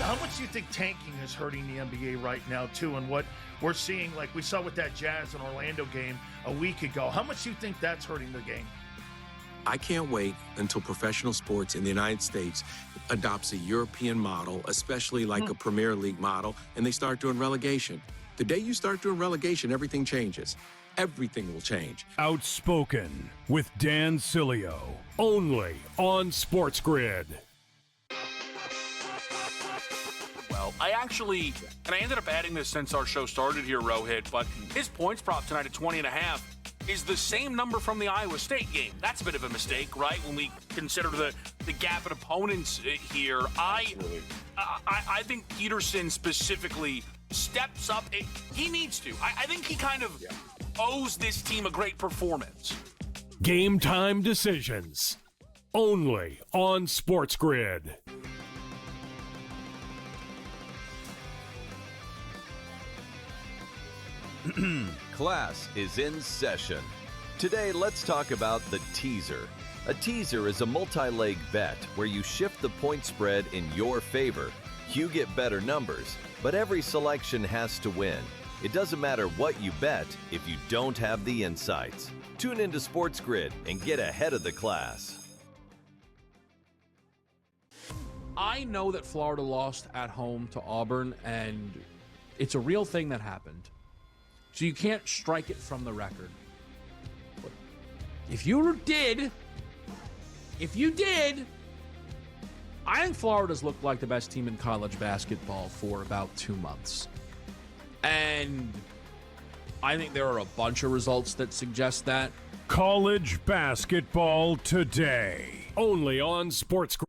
how much do you think tanking is hurting the NBA right now, too, and what we're seeing, like we saw with that Jazz and Orlando game a week ago? How much do you think that's hurting the game? I can't wait until professional sports in the United States adopts a European model, especially like a Premier League model, and they start doing relegation. The day you start doing relegation, everything changes. Everything will change. Outspoken with Dan Cilio, only on SportsGrid. Well, I ended up adding this since our show started here, Rohit, but his points prop tonight at 20.5 is the same number from the Iowa State game. That's a bit of a mistake, right? When we consider the gap in opponents here. I think Peterson specifically steps up. He needs to. I think he kind of owes this team a great performance. Game time decisions. Only on SportsGrid. Class is in session. Today, let's talk about the teaser. A teaser is a multi-leg bet where you shift the point spread in your favor. You get better numbers, but every selection has to win. It doesn't matter what you bet if you don't have the insights. Tune into SportsGrid and get ahead of the class. I know that Florida lost at home to Auburn, and it's a real thing that happened. So you can't strike it from the record. But if you did, I think Florida's looked like the best team in college basketball for about 2 months. And I think there are a bunch of results that suggest that. College basketball today. Only on SportsGrid.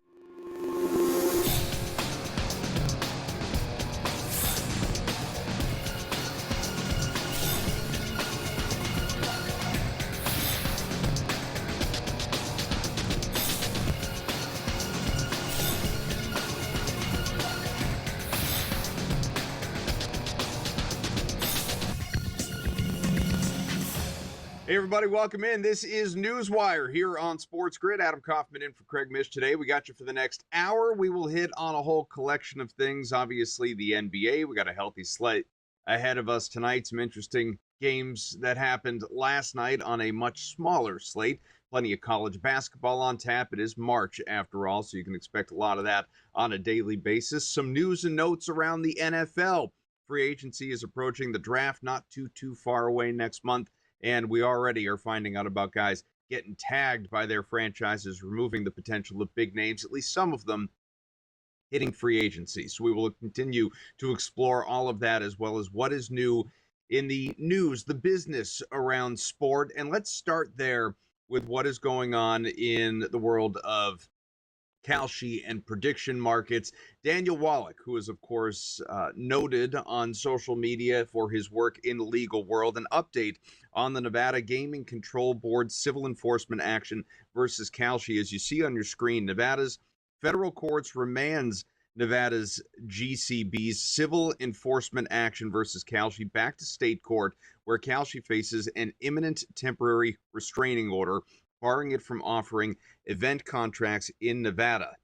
Hey, everybody, welcome in. This is NewsWire here on SportsGrid. Adam Kaufman in for Craig Mish today. We got you for the next hour. We will hit on a whole collection of things. Obviously, the NBA. We got a healthy slate ahead of us tonight. Some interesting games that happened last night on a much smaller slate. Plenty of college basketball on tap. It is March, after all, so you can expect a lot of that on a daily basis. Some news and notes around the NFL. Free agency is approaching, the draft not too far away next month. And we already are finding out about guys getting tagged by their franchises, removing the potential of big names, at least some of them hitting free agency. So we will continue to explore all of that, as well as what is new in the news, the business around sport. And let's start there with what is going on in the world of Kalshi and prediction markets. Daniel Wallach, who is, of course, noted on social media for his work in the legal world, an update on the Nevada Gaming Control Board civil enforcement action versus Kalshi. As you see on your screen, Nevada's federal courts remands Nevada's GCB's civil enforcement action versus Kalshi back to state court, where Kalshi faces an imminent temporary restraining order barring it from offering event contracts in Nevada.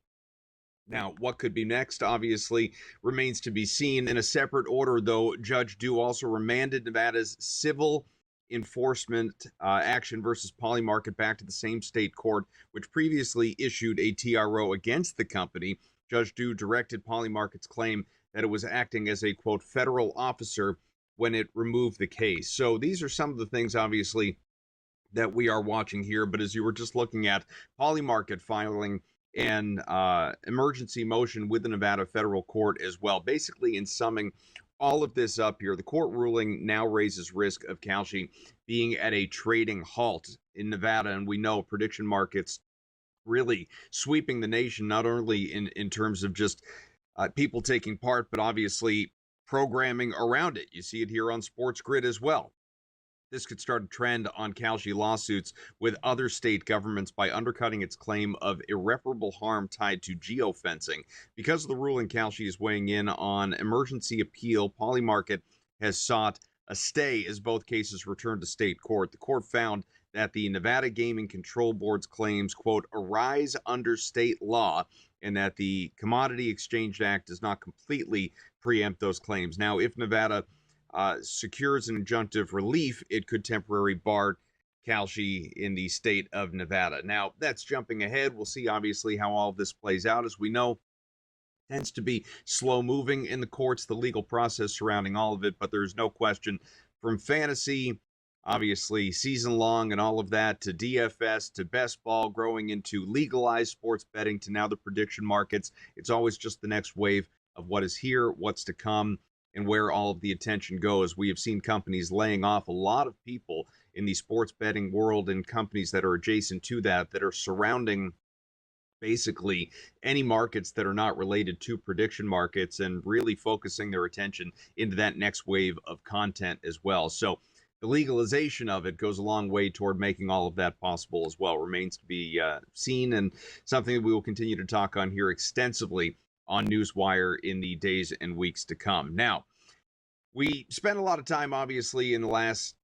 Now, what could be next, obviously, remains to be seen. In a separate order, though, Judge Due also remanded Nevada's civil enforcement action versus Polymarket back to the same state court, which previously issued a TRO against the company. Judge Due directed Polymarket's claim that it was acting as a, quote, federal officer when it removed the case. So these are some of the things, obviously, that we are watching here. But as you were just looking at, Polymarket filing an emergency motion with the Nevada federal court as well. Basically, in summing all of this up here, the court ruling now raises risk of Kalshi being at a trading halt in Nevada. And we know prediction markets really sweeping the nation, not only in terms of just people taking part, but obviously programming around it. You see it here on SportsGrid as well. This could start a trend on Kalshi lawsuits with other state governments by undercutting its claim of irreparable harm tied to geofencing. Because of the ruling, Kalshi is weighing in on emergency appeal. Polymarket has sought a stay as both cases return to state court. The court found that the Nevada Gaming Control Board's claims, quote, arise under state law and that the Commodity Exchange Act does not completely preempt those claims. Now, if Nevada secures an injunctive relief, it could temporarily bar Kalshi in the state of Nevada. Now, that's jumping ahead. We'll see, obviously, how all of this plays out. As we know, tends to be slow moving in the courts, the legal process surrounding all of it, but there's no question from fantasy, obviously season long and all of that, to DFS, to best ball, growing into legalized sports betting, to now the prediction markets. It's always just the next wave of what is here, what's to come, and where all of the attention goes. We have seen companies laying off a lot of people in the sports betting world, and companies that are adjacent to that, that are surrounding basically any markets that are not related to prediction markets, and really focusing their attention into that next wave of content as well. So the legalization of it goes a long way toward making all of that possible as well. Remains to be seen, and something that we will continue to talk on here extensively on NewsWire in the days and weeks to come. Now, we spent a lot of time, obviously, in the last,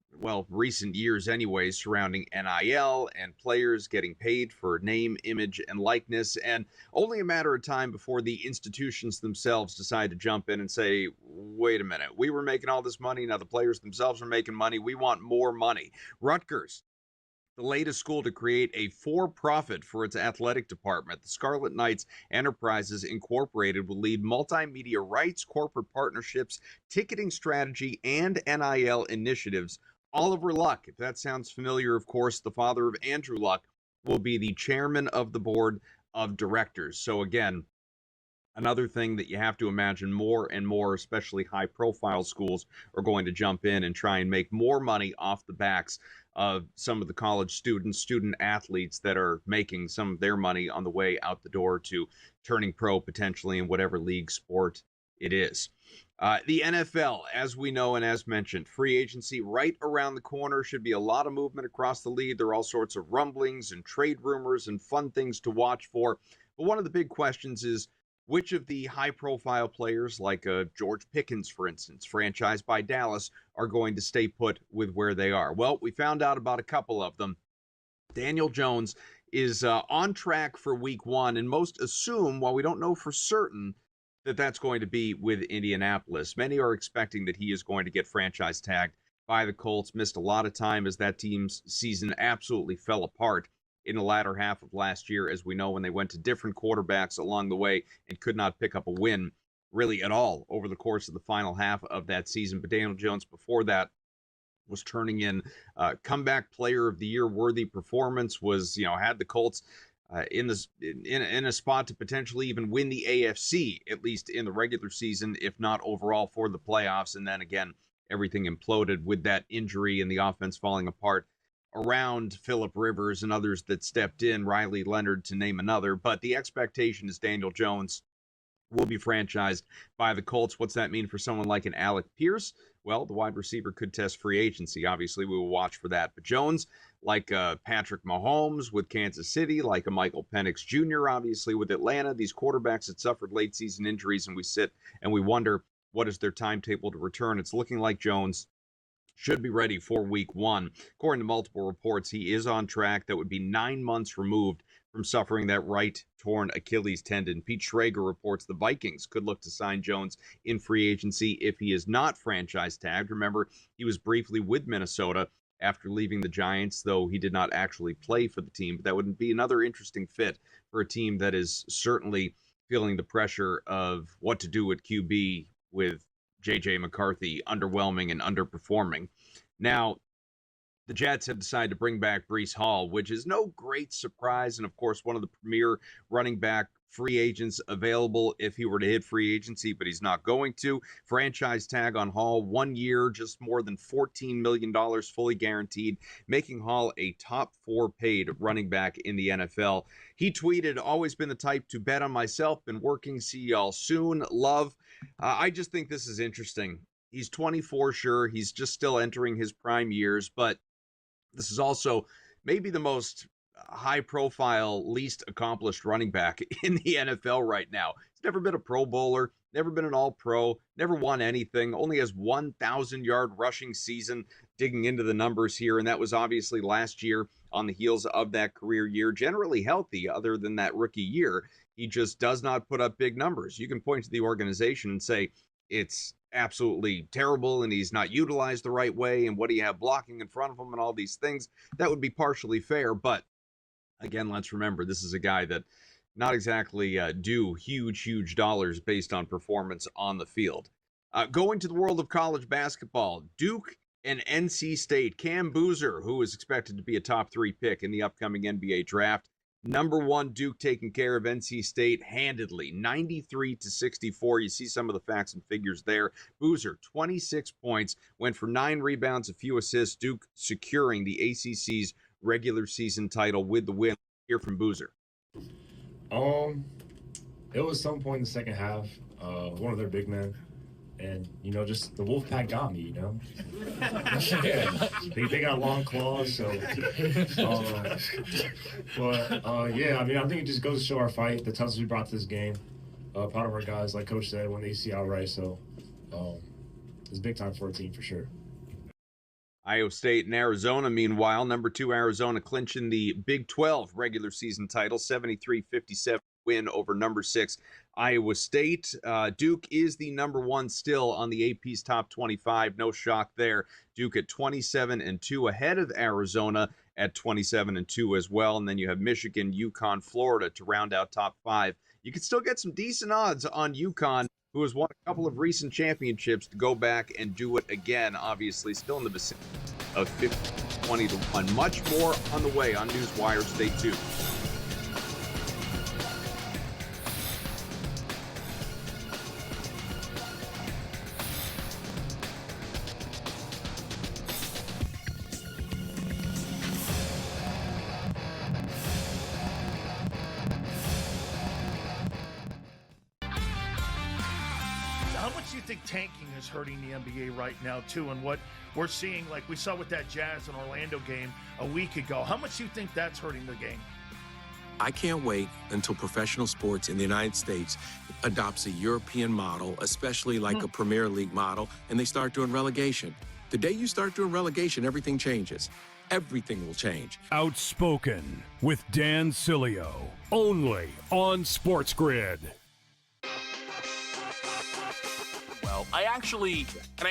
recent years anyways, surrounding NIL and players getting paid for name, image, and likeness, and only a matter of time before the institutions themselves decide to jump in and say, wait a minute, we were making all this money, now the players themselves are making money, we want more money. Rutgers, the latest school to create a for-profit for its athletic department, the Scarlet Knights Enterprises Incorporated, will lead multimedia rights, corporate partnerships, ticketing strategy, and NIL initiatives. Oliver Luck, if that sounds familiar, of course, the father of Andrew Luck, will be the chairman of the board of directors. So again, another thing that you have to imagine more and more, especially high-profile schools, are going to jump in and try and make more money off the backs of some of the college students, student athletes that are making some of their money on the way out the door to turning pro potentially in whatever league sport it is. The NFL, as we know and as mentioned, free agency right around the corner. Should be a lot of movement across the league. There are all sorts of rumblings and trade rumors and fun things to watch for. But one of the big questions is, which of the high-profile players, like George Pickens, for instance, franchised by Dallas, are going to stay put with where they are? Well, we found out about a couple of them. Daniel Jones is on track for week 1, and most assume, while we don't know for certain, that that's going to be with Indianapolis. Many are expecting that he is going to get franchise tagged by the Colts. Missed a lot of time as that team's season absolutely fell apart in the latter half of last year, as we know, when they went to different quarterbacks along the way and could not pick up a win really at all over the course of the final half of that season. But Daniel Jones before that was turning in comeback player of the year worthy performance, was, had the Colts in a spot to potentially even win the AFC, at least in the regular season, if not overall for the playoffs. And then again, everything imploded with that injury and the offense falling apart around Phillip Rivers and others that stepped in, Riley Leonard to name another. But the expectation is Daniel Jones will be franchised by the Colts. What's that mean for someone like an Alec Pierce? Well, the wide receiver could test free agency. Obviously, we will watch for that. But Jones, like Patrick Mahomes with Kansas City, like a Michael Penix Jr., obviously with Atlanta, these quarterbacks that suffered late season injuries, and we sit and we wonder, what is their timetable to return? It's looking like Jones should be ready for week 1. According to multiple reports, he is on track. That would be 9 months removed from suffering that right torn Achilles tendon. Pete Schrager reports the Vikings could look to sign Jones in free agency if he is not franchise tagged. Remember, he was briefly with Minnesota after leaving the Giants, though he did not actually play for the team. But that would be another interesting fit for a team that is certainly feeling the pressure of what to do at QB with J.J. McCarthy underwhelming and underperforming. Now, the Jets have decided to bring back Breece Hall, which is no great surprise, and of course one of the premier running back free agents available if he were to hit free agency, but he's not going to. Franchise tag on Hall, 1 year, just more than $14 million fully guaranteed, making Hall a top 4 paid running back in the NFL. He tweeted, always been the type to bet on myself, been working, see y'all soon, love. I just think this is interesting. He's 24, sure, he's just still entering his prime years, but this is also maybe the most high-profile, least accomplished running back in the NFL right now. He's never been a Pro Bowler, never been an All-Pro, never won anything, only has 1,000-yard rushing season, digging into the numbers here, and that was obviously last year on the heels of that career year. Generally healthy other than that rookie year. He just does not put up big numbers. You can point to the organization and say it's absolutely terrible and he's not utilized the right way, and what do you have blocking in front of him and all these things. That would be partially fair, but again, let's remember this is a guy that not exactly due huge dollars based on performance on the field. Going to the world of college basketball, Duke and NC State. Cam Boozer, who is expected to be a top 3 pick in the upcoming NBA draft. Number 1 Duke taking care of NC State handedly, 93-64. You see some of the facts and figures there. Boozer, 26 points, went for 9 rebounds, a few assists. Duke securing the ACC's regular season title with the win. Hear from Boozer. It was some point in the second half, one of their big men, and just the Wolfpack got me. Yeah, they got long claws, so. Yeah, I mean, I think it just goes to show our fight, the toughness we brought to this game. Proud of our guys, like Coach said, when they see outright. So, it's big time for our team for sure. Iowa State and Arizona, meanwhile, number 2 Arizona clinching the Big 12 regular season title, 73-57 win over number 6 Iowa State. Duke is the number 1 still on the AP's top 25. No shock there. Duke at 27-2 ahead of Arizona at 27-2 as well. And then you have Michigan, UConn, Florida to round out top 5. You can still get some decent odds on UConn, who has won a couple of recent championships, to go back and do it again. Obviously, still in the vicinity of 50-20-1. Much more on the way on NewsWire. Stay tuned. How much do you think tanking is hurting the NBA right now, too? And what we're seeing, like we saw with that Jazz and Orlando game a week ago, how much do you think that's hurting the game? I can't wait until professional sports in the United States adopts a European model, especially like a Premier League model, and they start doing relegation. The day you start doing relegation, everything changes. Everything will change. Outspoken with Dan Cilio, only on SportsGrid. Well, I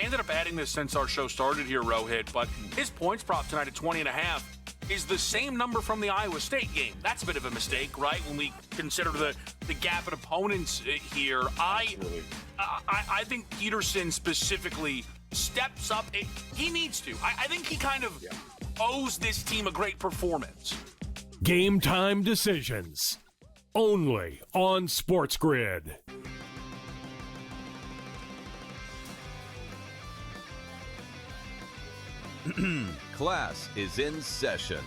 ended up adding this since our show started here, Rohit, but his points prop tonight at 20.5 is the same number from the Iowa State game. That's a bit of a mistake, right? When we consider the gap in opponents here. I think Peterson specifically steps up. He needs to. I think he kind of owes this team a great performance. Game time decisions, only on SportsGrid. Class is in session.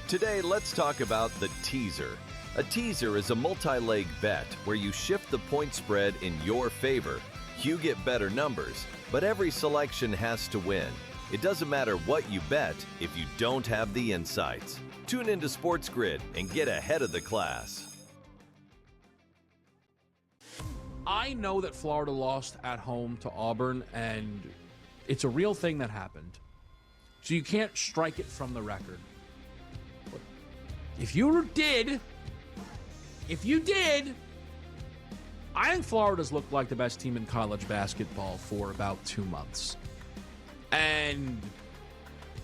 Today, let's talk about the teaser. A teaser is a multi-leg bet where you shift the point spread in your favor. You get better numbers, but every selection has to win. It doesn't matter what you bet if you don't have the insights. Tune into SportsGrid and get ahead of the class. I know that Florida lost at home to Auburn, and it's a real thing that happened. So you can't strike it from the record. But if you did, I think Florida's looked like the best team in college basketball for about 2 months. And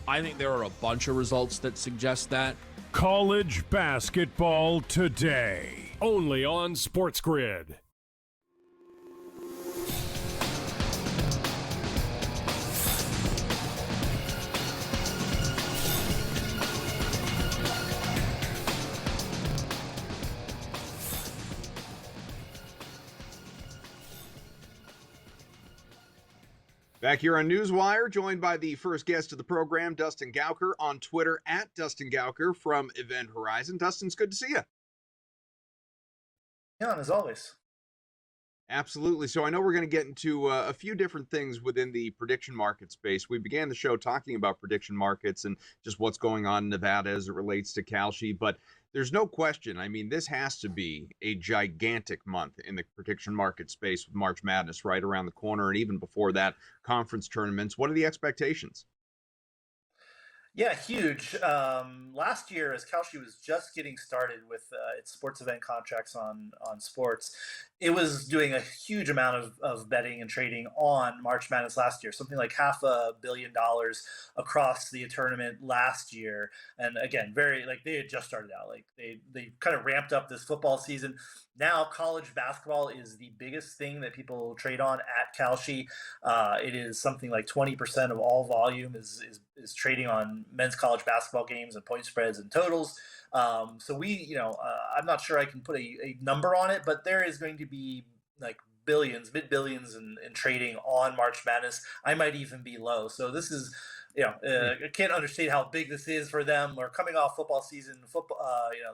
I think there are a bunch of results that suggest that. College basketball today, only on SportsGrid. Back here on NewsWire, joined by the first guest of the program, Dustin Gauker, on Twitter at Dustin Gauker from Event Horizon. Dustin, it's good to see you. Yeah, as always. Absolutely. So I know we're going to get into a few different things within the prediction market space. We began the show talking about prediction markets and just what's going on in Nevada as it relates to Kalshi, but there's no question. I mean, this has to be a gigantic month in the prediction market space with March Madness right around the corner, and even before that, conference tournaments. What are the expectations? Yeah, huge. Last year, as Kalshi was just getting started with its sports event contracts on sports, it was doing a huge amount of betting and trading on March Madness last year, something like $500 million across the tournament last year. And again, very like they had just started out, like they kind of ramped up this football season. Now, college basketball is the biggest thing that people trade on at Kalshi. It is something like 20% of all volume is trading on men's college basketball games and point spreads and totals. So I'm not sure I can put a number on it, but there is going to be like billions, mid billions in trading on March Madness. I might even be low. So this is, I can't understate how big this is for them. We're coming off football season,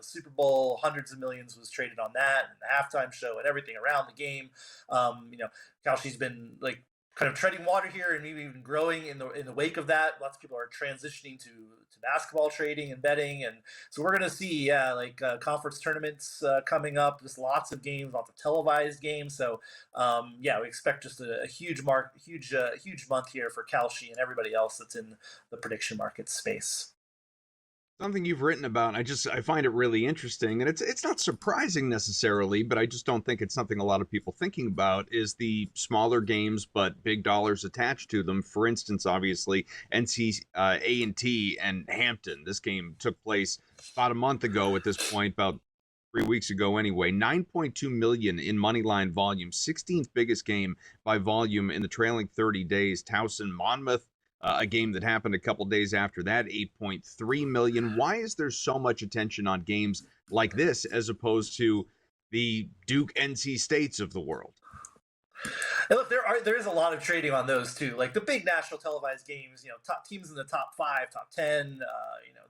Super Bowl, hundreds of millions was traded on that, and the halftime show and everything around the game. Kalshi's been like kind of treading water here and maybe even growing in the wake of that. Lots of people are transitioning to basketball trading and betting, and so we're going to see conference tournaments coming up. Just lots of games, lots of televised games. So we expect just a huge month here for Kalshi and everybody else that's in the prediction market space. Something you've written about, I find it really interesting, and it's not surprising necessarily, but I just don't think it's something a lot of people thinking about, is the smaller games but big dollars attached to them. For instance, obviously, A&T and Hampton. This game took place about a month ago at this point, about 3 weeks ago anyway. 9.2 million in moneyline volume, 16th biggest game by volume in the trailing 30 days. Towson Monmouth, a game that happened a couple days after that, 8.3 million. Why is there so much attention on games like this as opposed to the Duke NC States of the world? And look, there is a lot of trading on those too. Like the big national televised games, top teams in the top 5, top 10,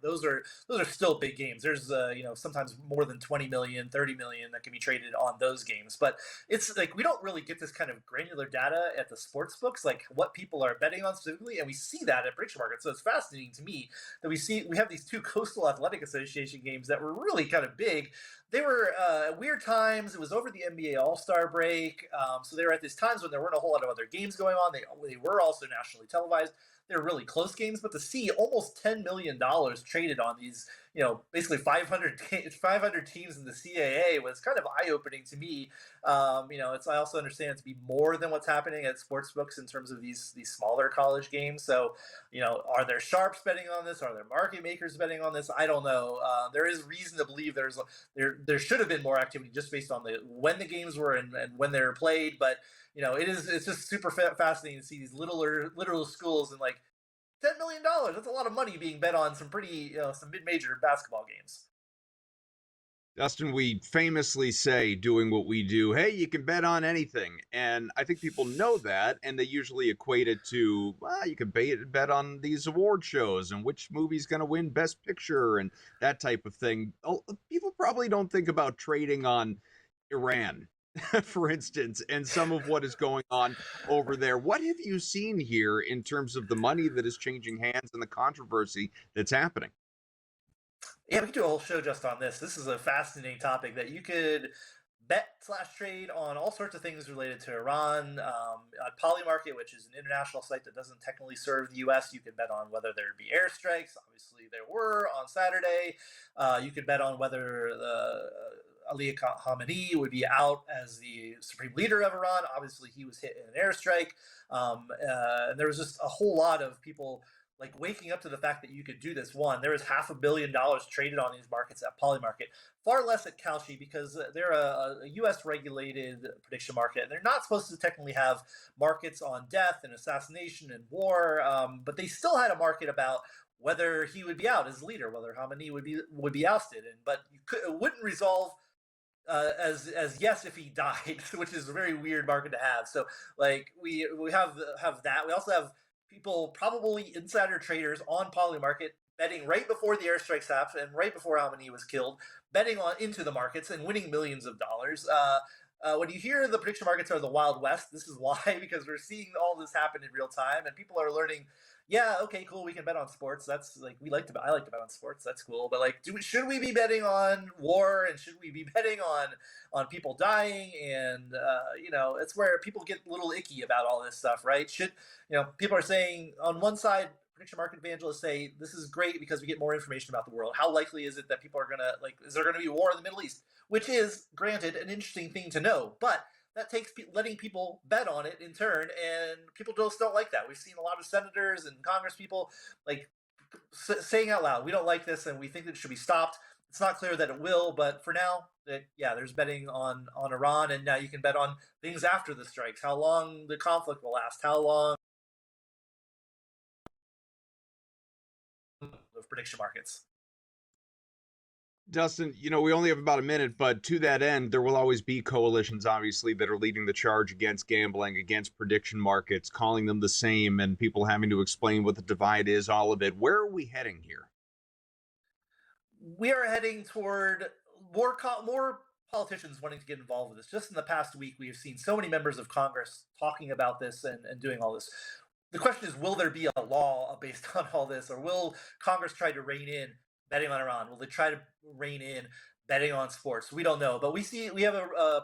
those are still big games. There's sometimes more than 20 million, 30 million that can be traded on those games. But it's like we don't really get this kind of granular data at the sports books, like what people are betting on specifically, and we see that at prediction markets. So it's fascinating to me that we have these 2 Coastal Athletic Association games that were really kind of big. They were weird times. It was over the NBA All-Star break. So they were at these times when there weren't a whole lot of other games going on. They were also nationally televised. They were really close games, but to see almost $10 million traded on these, basically 500 teams in the CAA was kind of eye-opening to me. I also understand it to be more than what's happening at sportsbooks in terms of these smaller college games. So, are there sharps betting on this? Are there market makers betting on this? I don't know. There is reason to believe there should have been more activity just based on when the games were and when they were played. But it's just super fascinating to see these little schools and like $10 million. That's a lot of money being bet on some pretty some mid-major basketball games. Dustin, we famously say, doing what we do, hey, you can bet on anything. And I think people know that, and they usually equate it to, you can bet on these award shows and which movie's going to win Best Picture and that type of thing. People probably don't think about trading on Iran, for instance, and some of what is going on over there. What have you seen here in terms of the money that is changing hands and the controversy that's happening? Yeah, we could do a whole show just on this. This is a fascinating topic that you could bet/trade on all sorts of things related to Iran. On Polymarket, which is an international site that doesn't technically serve the U.S., you could bet on whether there'd be airstrikes. Obviously, there were on Saturday. You could bet on whether Ali Khamenei would be out as the supreme leader of Iran. Obviously, he was hit in an airstrike. And there was just a whole lot of people like waking up to the fact that you could do this. There was $500 million traded on these markets at Polymarket, far less at Kalshi because they're a U.S. regulated prediction market, and they're not supposed to technically have markets on death and assassination and war, but they still had a market about whether he would be out as leader, whether Khamenei would be ousted, but it wouldn't resolve as yes if he died, which is a very weird market to have. So like we have that. We also have people, probably insider traders on Polymarket, betting right before the airstrikes happened and right before Khamenei was killed, betting into the markets and winning millions of dollars. When you hear the prediction markets are the Wild West, this is why, because we're seeing all this happen in real time and people are learning, yeah, okay, cool, we can bet on sports. That's like, I like to bet on sports. That's cool. But like, should we be betting on war, and should we be betting on people dying? And, it's where people get a little icky about all this stuff, right? People are saying on one side, prediction market evangelists say this is great because we get more information about the world. How likely is it that people are going to, is there going to be war in the Middle East? Which is, granted, an interesting thing to know, but that takes letting people bet on it in turn, and people just don't like that. We've seen a lot of senators and Congress people saying out loud, we don't like this and we think that it should be stopped. It's not clear that it will, but for now, there's betting on Iran, and now you can bet on things after the strikes, how long the conflict will last, how long of prediction markets. Dustin, we only have about a minute, but to that end, there will always be coalitions, obviously, that are leading the charge against gambling, against prediction markets, calling them the same, and people having to explain what the divide is, all of it. Where are we heading here? We are heading toward more politicians wanting to get involved with this. Just in the past week, we have seen so many members of Congress talking about this and doing all this. The question is, will there be a law based on all this, or will Congress try to rein in betting on Iran? Will they try to rein in betting on sports? We don't know, but we have a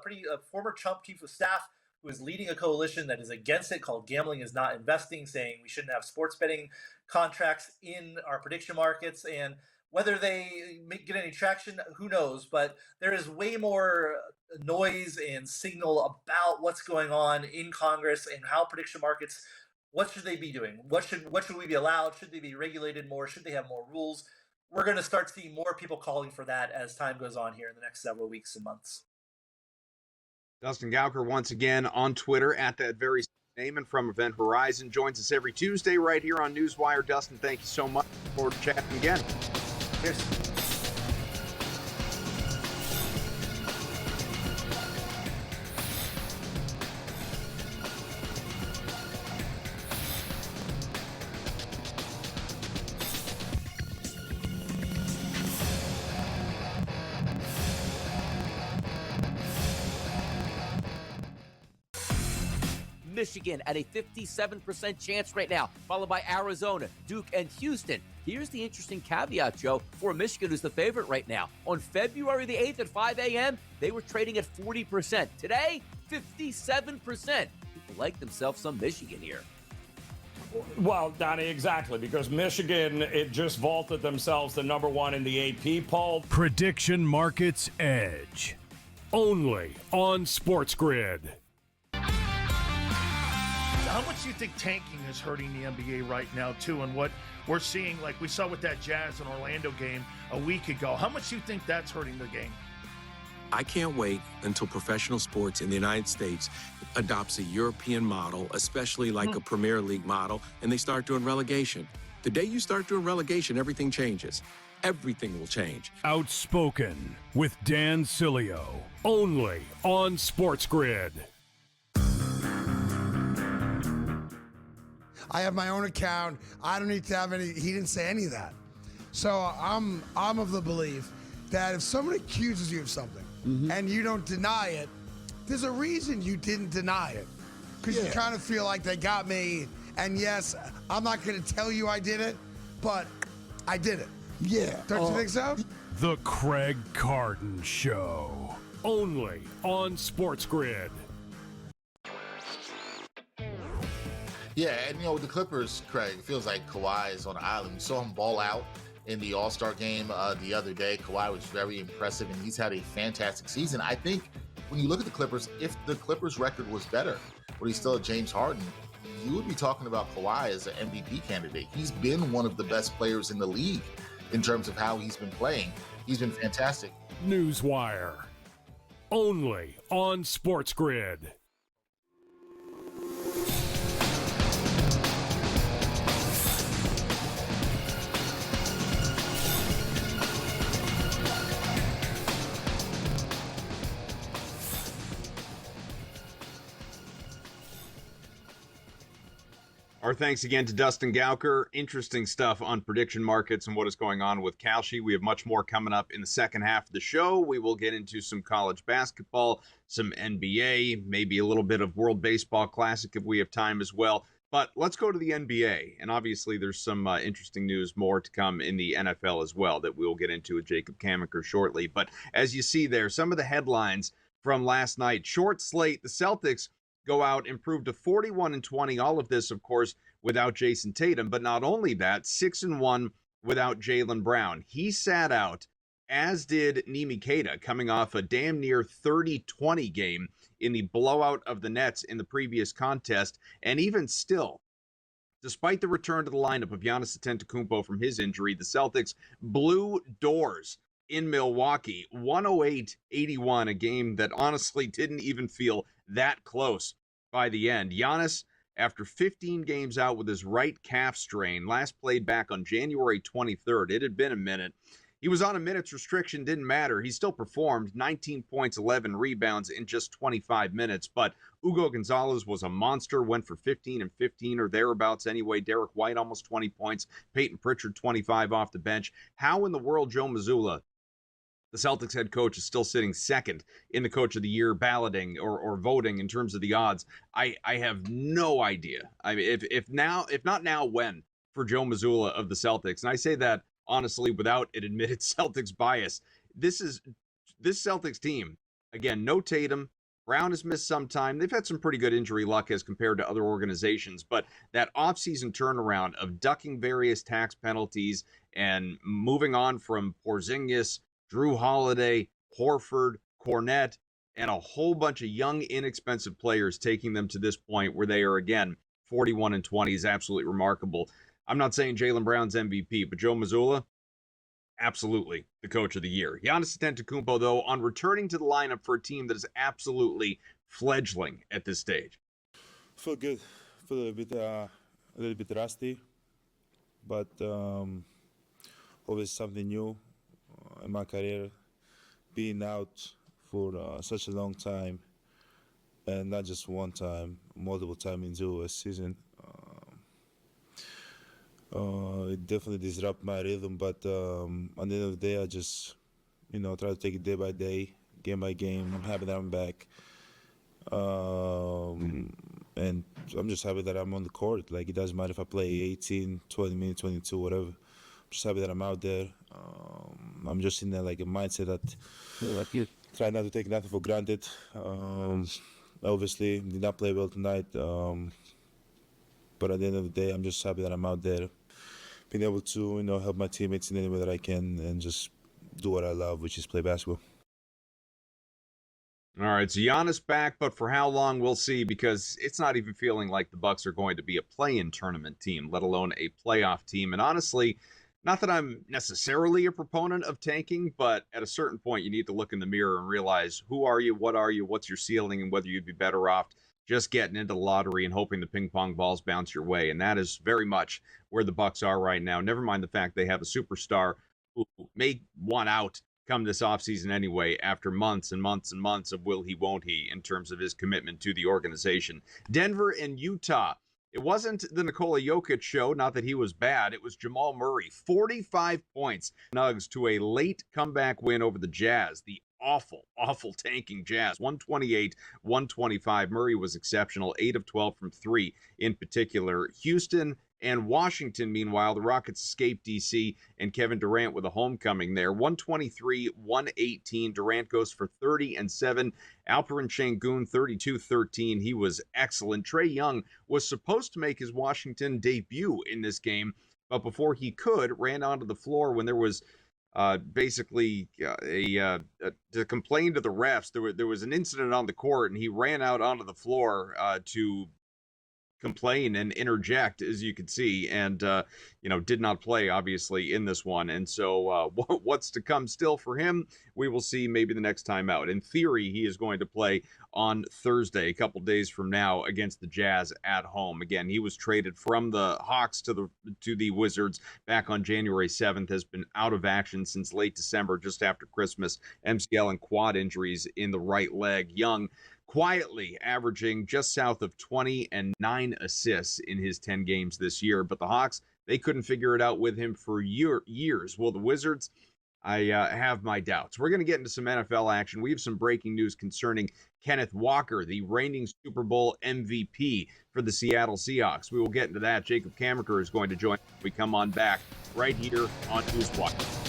former Trump chief of staff who is leading a coalition that is against it, called Gambling is Not Investing, saying we shouldn't have sports betting contracts in our prediction markets. And whether they get any traction, who knows? But there is way more noise and signal about what's going on in Congress and how prediction markets, what should they be doing? What should we be allowed? Should they be regulated more? Should they have more rules? We're going to start seeing more people calling for that as time goes on here in the next several weeks and months. Dustin Gouker, once again on Twitter at that very name, and from Event Horizon, joins us every Tuesday right here on NewsWire. Dustin, thank you so much. Look forward to chatting again. Cheers. Michigan at a 57% chance right now, followed by Arizona, Duke, and Houston. Here's the interesting caveat, Joe, for Michigan, who's the favorite right now. On February the 8th at 5 a.m., they were trading at 40%. Today, 57%. People like themselves some Michigan here. Well, Donnie, exactly, because Michigan, it just vaulted themselves to number one in the AP poll. Prediction Markets Edge. Only on SportsGrid. How much do you think tanking is hurting the NBA right now, too? And what we're seeing, like we saw with that Jazz and Orlando game a week ago, how much do you think that's hurting the game? I can't wait until professional sports in the United States adopts a European model, especially like a Premier League model, and they start doing relegation. The day you start doing relegation, everything changes. Everything will change. Outspoken with Dan Cilio. Only on SportsGrid. I have my own account. I don't need to have any. He didn't say any of that. So I'm of the belief that if someone accuses you of something and you don't deny it, there's a reason you didn't deny it. Because you kind of feel like they got me. And yes, I'm not going to tell you I did it, but I did it. Yeah. Don't you think so? The Craig Carton Show. Only on SportsGrid. Yeah, and with the Clippers, Craig, it feels like Kawhi is on an island. We saw him ball out in the All-Star game the other day. Kawhi was very impressive, and he's had a fantastic season. I think when you look at the Clippers, if the Clippers' record was better, but he's still a James Harden, you would be talking about Kawhi as an MVP candidate. He's been one of the best players in the league in terms of how he's been playing. He's been fantastic. NewsWire. Only on SportsGrid. Our thanks again to Dustin Gouker. Interesting stuff on prediction markets and what is going on with Kalshi. We have much more coming up in the second half of the show. We will get into some college basketball, some NBA, maybe a little bit of World Baseball Classic if we have time as well. But let's go to the NBA. And obviously there's some interesting news more to come in the NFL as well that we'll get into with Jacob Kamaker shortly. But as you see there, some of the headlines from last night, short slate, the Celtics go out, improve to 41-20. All of this, of course, without Jason Tatum. But not only that, 6-1 without Jaylen Brown. He sat out, as did Nimi Keita, coming off a damn near 30-20 game in the blowout of the Nets in the previous contest. And even still, despite the return to the lineup of Giannis Antetokounmpo from his injury, the Celtics blew doors in Milwaukee, 108-81, a game that honestly didn't even feel that close by the end. Giannis, after 15 games out with his right calf strain, last played back on January 23rd. It had been a minute. He was on a minutes restriction, didn't matter. He still performed 19 points, 11 rebounds in just 25 minutes. But Hugo Gonzalez was a monster, went for 15 and 15 or thereabouts anyway. Derek White almost 20 points. Peyton Pritchard 25 off the bench. How in the world Joe Mazzulla, the Celtics head coach, is still sitting second in the Coach of the Year balloting or voting in terms of the odds, I have no idea. I mean, if not now, when for Joe Mazzulla of the Celtics? And I say that honestly, without an admitted Celtics bias. This Celtics team, again, no Tatum. Brown has missed some time. They've had some pretty good injury luck as compared to other organizations, but that offseason turnaround of ducking various tax penalties and moving on from Porzingis, Drew Holiday, Horford, Cornette, and a whole bunch of young, inexpensive players, taking them to this point where they are, again, 41-20 is absolutely remarkable. I'm not saying Jaylen Brown's MVP, but Joe Mazzulla, absolutely the Coach of the Year. Giannis Antetokounmpo, though, on returning to the lineup for a team that is absolutely fledgling at this stage. Feel good. Feel a little bit rusty, but always something new in my career. Being out for such a long time, and not just one time, multiple times into a season. It definitely disrupts my rhythm, but at the end of the day, I just, try to take it day by day, game by game. I'm happy that I'm back. And I'm just happy that I'm on the court. Like, it doesn't matter if I play 18, 20 minutes, 22, whatever. I'm just happy that I'm out there. I'm just in that, like, a mindset that try not to take nothing for granted. Obviously, did not play well tonight. But at the end of the day, I'm just happy that I'm out there, being able to, help my teammates in any way that I can and just do what I love, which is play basketball. All right, so Giannis back, but for how long, we'll see, because it's not even feeling like the Bucks are going to be a play-in tournament team, let alone a playoff team. And honestly, not that I'm necessarily a proponent of tanking, but at a certain point, you need to look in the mirror and realize, who are you, what's your ceiling, and whether you'd be better off just getting into the lottery and hoping the ping pong balls bounce your way. And that is very much where the Bucks are right now. Never mind the fact they have a superstar who may want out come this offseason anyway, after months and months and months of will he, won't he, in terms of his commitment to the organization. Denver and Utah. It wasn't the Nikola Jokic show, not that he was bad. It was Jamal Murray, 45 points. Nuggets to a late comeback win over the Jazz. The awful tanking Jazz, 128-125. Murray was exceptional, 8 of 12 from 3 in particular. Houston and Washington, meanwhile, the Rockets escaped D.C. and Kevin Durant with a homecoming there. 123-118. Durant goes for 30 and 7. Alperen Şengün, 32-13. He was excellent. Trae Young was supposed to make his Washington debut in this game, but before he could, ran onto the floor when there was basically to complain to the refs. There was an incident on the court, and he ran out onto the floor to complain and interject, as you can see, and did not play obviously in this one. And so what's to come still for him, we will see maybe the next time out. In theory, he is going to play on Thursday, a couple days from now, against the Jazz at home. Again, he was traded from the Hawks to the Wizards back on January 7th, has been out of action since late December, just after Christmas. MCL and quad injuries in the right leg. Young quietly averaging just south of 20 and 9 assists in his 10 games this year. But the Hawks, they couldn't figure it out with him for years. Well, the Wizards, I have my doubts. We're going to get into some NFL action. We have some breaking news concerning Kenneth Walker, the reigning Super Bowl MVP for the Seattle Seahawks. We will get into that. Jacob Kamaker is going to join us when we come on back right here on NewsWire.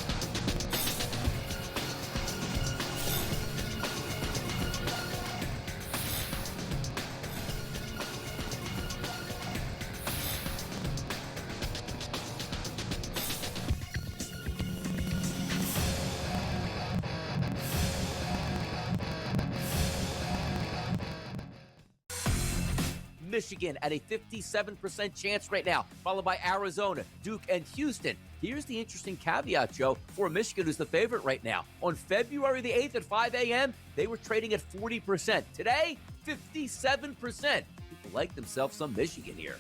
Michigan at a 57% chance right now, followed by Arizona, Duke, and Houston. Here's the interesting caveat, Joe, for Michigan, who's the favorite right now. On February the 8th at 5 a.m., they were trading at 40%. Today, 57%. People like themselves some Michigan here.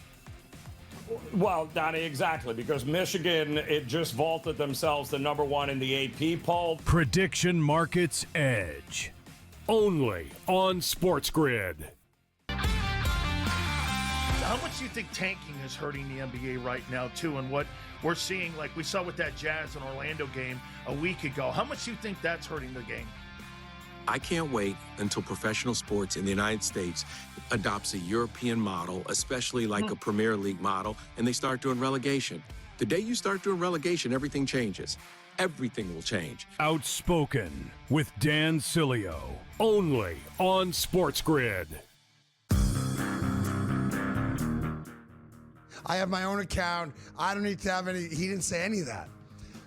Well, Donnie, exactly, because Michigan, it just vaulted themselves to number one in the AP poll. Prediction Markets Edge. Only on SportsGrid. How much do you think tanking is hurting the NBA right now, too? And what we're seeing, like we saw with that Jazz and Orlando game a week ago, how much do you think that's hurting the game? I can't wait until professional sports in the United States adopts a European model, especially like a Premier League model, and they start doing relegation. The day you start doing relegation, everything changes. Everything will change. Outspoken with Dan Cilio. Only on SportsGrid. I have my own account. I don't need to have any. He didn't say any of that.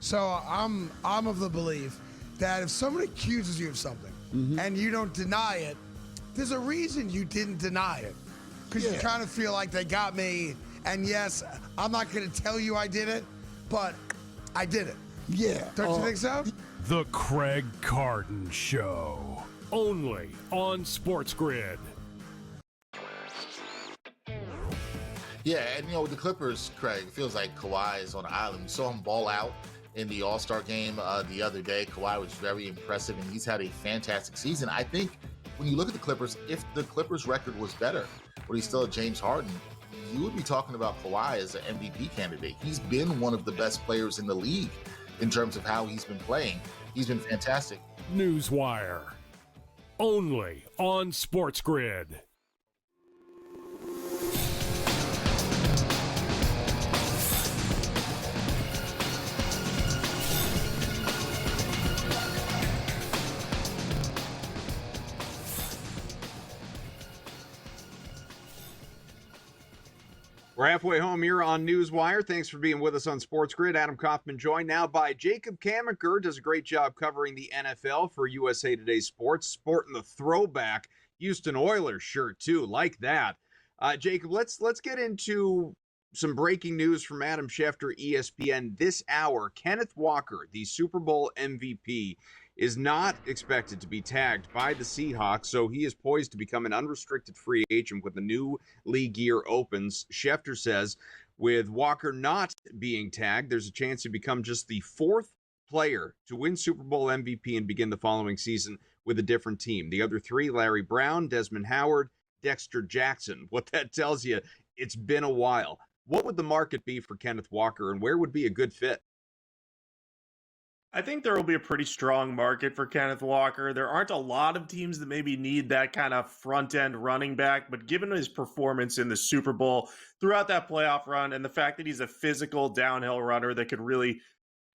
So I'm of the belief that if someone accuses you of something and you don't deny it, there's a reason you didn't deny it. Because you kind of feel like they got me. And yes, I'm not going to tell you I did it, but I did it. Yeah. Don't you think so? The Craig Carton Show. Only on SportsGrid. Yeah, and with the Clippers, Craig, it feels like Kawhi is on an island. We saw him ball out in the All-Star game the other day. Kawhi was very impressive, and he's had a fantastic season. I think when you look at the Clippers, if the Clippers' record was better, but he's still James Harden, you would be talking about Kawhi as an MVP candidate. He's been one of the best players in the league in terms of how he's been playing. He's been fantastic. NewsWire. Only on SportsGrid. We're halfway home here on NewsWire. Thanks for being with us on SportsGrid. Adam Kaufman joined now by Jacob Kamaker. Does a great job covering the NFL for USA Today Sports. Sporting the throwback Houston Oilers shirt, too. Like that. Jacob, let's get into some breaking news from Adam Schefter, ESPN. This hour, Kenneth Walker, the Super Bowl MVP, is not expected to be tagged by the Seahawks, so he is poised to become an unrestricted free agent when the new league year opens. Schefter says with Walker not being tagged, there's a chance to become just the fourth player to win Super Bowl MVP and begin the following season with a different team. The other three, Larry Brown, Desmond Howard, Dexter Jackson. What that tells you, it's been a while. What would the market be for Kenneth Walker, and where would be a good fit? I think there will be a pretty strong market for Kenneth Walker. There aren't a lot of teams that maybe need that kind of front-end running back, but given his performance in the Super Bowl throughout that playoff run and the fact that he's a physical downhill runner that could really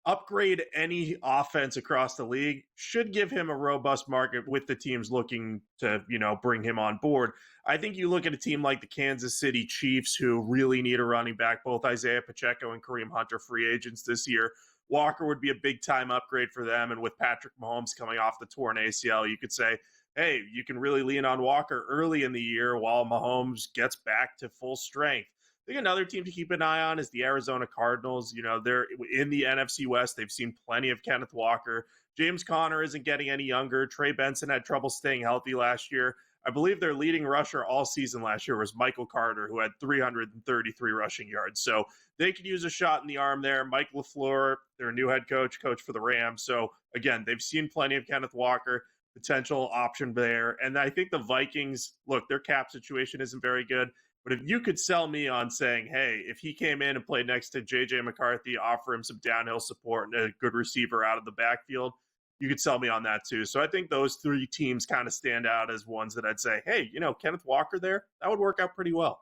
upgrade any offense across the league, should give him a robust market with the teams looking to, bring him on board. I think you look at a team like the Kansas City Chiefs, who really need a running back. Both Isaiah Pacheco and Kareem Hunt are free agents this year. Walker would be a big-time upgrade for them, and with Patrick Mahomes coming off the torn ACL, you could say, hey, you can really lean on Walker early in the year while Mahomes gets back to full strength. I think another team to keep an eye on is the Arizona Cardinals. They're in the NFC West. They've seen plenty of Kenneth Walker. James Conner isn't getting any younger. Trey Benson had trouble staying healthy last year. I believe their leading rusher all season last year was Michael Carter, who had 333 rushing yards. So they could use a shot in the arm there. Mike LaFleur, their new head coach for the Rams. So, again, they've seen plenty of Kenneth Walker, potential option there. And I think the Vikings, look, their cap situation isn't very good. But if you could sell me on saying, hey, if he came in and played next to J.J. McCarthy, offer him some downhill support and a good receiver out of the backfield, you could sell me on that too. So I think those three teams kind of stand out as ones that I'd say, hey, Kenneth Walker there, that would work out pretty well.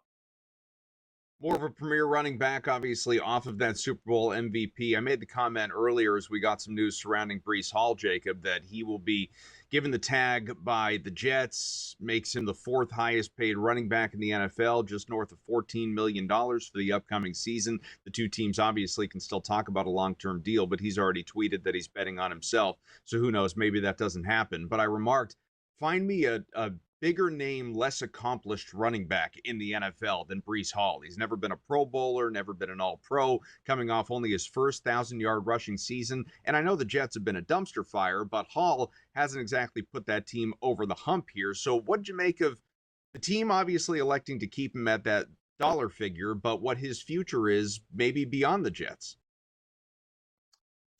More of a premier running back, obviously, off of that Super Bowl MVP. I made the comment earlier as we got some news surrounding Breece Hall, Jacob, that he will be given the tag by the Jets, makes him the fourth highest paid running back in the NFL, just north of $14 million for the upcoming season. The two teams obviously can still talk about a long-term deal, but he's already tweeted that he's betting on himself. So who knows, maybe that doesn't happen. But I remarked, find me a bigger name, less accomplished running back in the NFL than Breece Hall. He's never been a Pro Bowler, never been an All-Pro, coming off only his first 1,000-yard rushing season. And I know the Jets have been a dumpster fire, but Hall hasn't exactly put that team over the hump here. So what did you make of the team obviously electing to keep him at that dollar figure, but what his future is maybe beyond the Jets?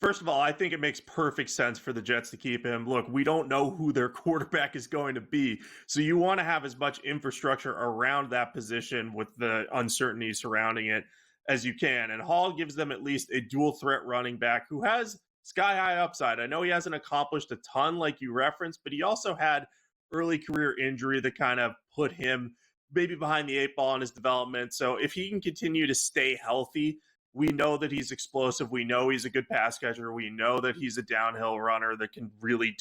First of all, I think it makes perfect sense for the Jets to keep him. Look, we don't know who their quarterback is going to be. So you want to have as much infrastructure around that position with the uncertainty surrounding it as you can. And Hall gives them at least a dual threat running back who has sky high upside. I know he hasn't accomplished a ton like you referenced, but he also had early career injury that kind of put him maybe behind the eight ball in his development. So if he can continue to stay healthy, we know that he's explosive. We know he's a good pass catcher. We know that he's a downhill runner that can really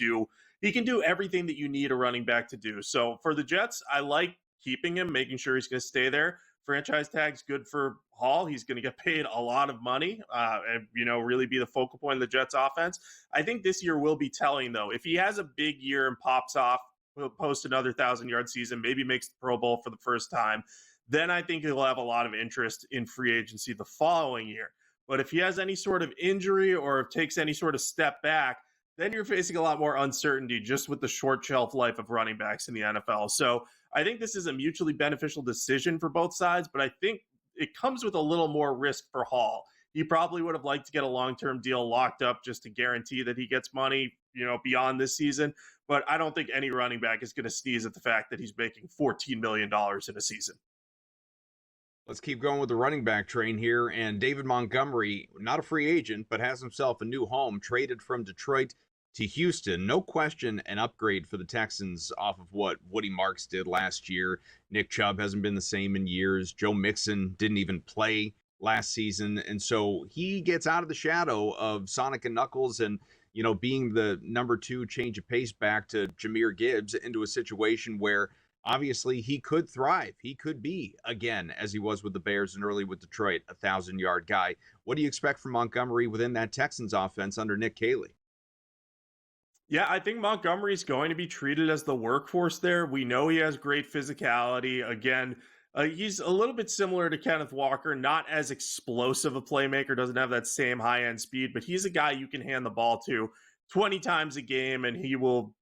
he can do everything that you need a running back to do. So for the Jets, I like keeping him, making sure he's going to stay there. Franchise tag's good for Hall. He's going to get paid a lot of money and, really be the focal point of the Jets offense. I think this year will be telling, though. If he has a big year and pops off, will post another 1,000-yard season, maybe makes the Pro Bowl for the first time, then I think he'll have a lot of interest in free agency the following year. But if he has any sort of injury or takes any sort of step back, then you're facing a lot more uncertainty just with the short shelf life of running backs in the NFL. So I think this is a mutually beneficial decision for both sides, but I think it comes with a little more risk for Hall. He probably would have liked to get a long-term deal locked up just to guarantee that he gets money, beyond this season. But I don't think any running back is going to sneeze at the fact that he's making $14 million in a season. Let's keep going with the running back train here. And David Montgomery, not a free agent, but has himself a new home, traded from Detroit to Houston. No question, an upgrade for the Texans off of what Woody Marks did last year. Nick Chubb hasn't been the same in years. Joe Mixon didn't even play last season. And so he gets out of the shadow of Sonic and Knuckles and, being the number 2 change of pace back to Jahmyr Gibbs into a situation where obviously he could thrive. He could be, again, as he was with the Bears and early with Detroit, a 1,000-yard guy. What do you expect from Montgomery within that Texans offense under Nick Caley? Yeah, I think Montgomery's going to be treated as the workhorse there. We know he has great physicality. Again, he's a little bit similar to Kenneth Walker, not as explosive a playmaker, doesn't have that same high-end speed, but he's a guy you can hand the ball to 20 times a game and he will,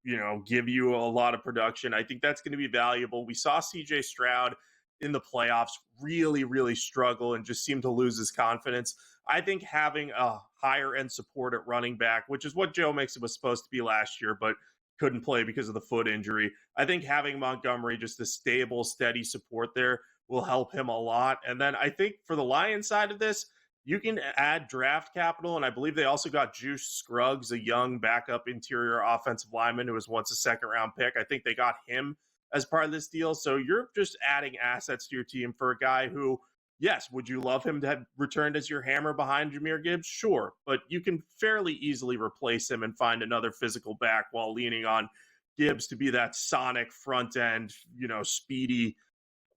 give you a lot of production. I think that's going to be valuable. We saw CJ Stroud in the playoffs really, really struggle and just seem to lose his confidence. I think having a higher end support at running back, which is what Joe Mixon was supposed to be last year, but couldn't play because of the foot injury. I think having Montgomery, just a stable, steady support there, will help him a lot. And then I think for the Lions side of this, you can add draft capital, and I believe they also got Juice Scruggs, a young backup interior offensive lineman who was once a second-round pick. I think they got him as part of this deal. So you're just adding assets to your team for a guy who, yes, would you love him to have returned as your hammer behind Jahmyr Gibbs? Sure, but you can fairly easily replace him and find another physical back while leaning on Gibbs to be that sonic front-end, speedy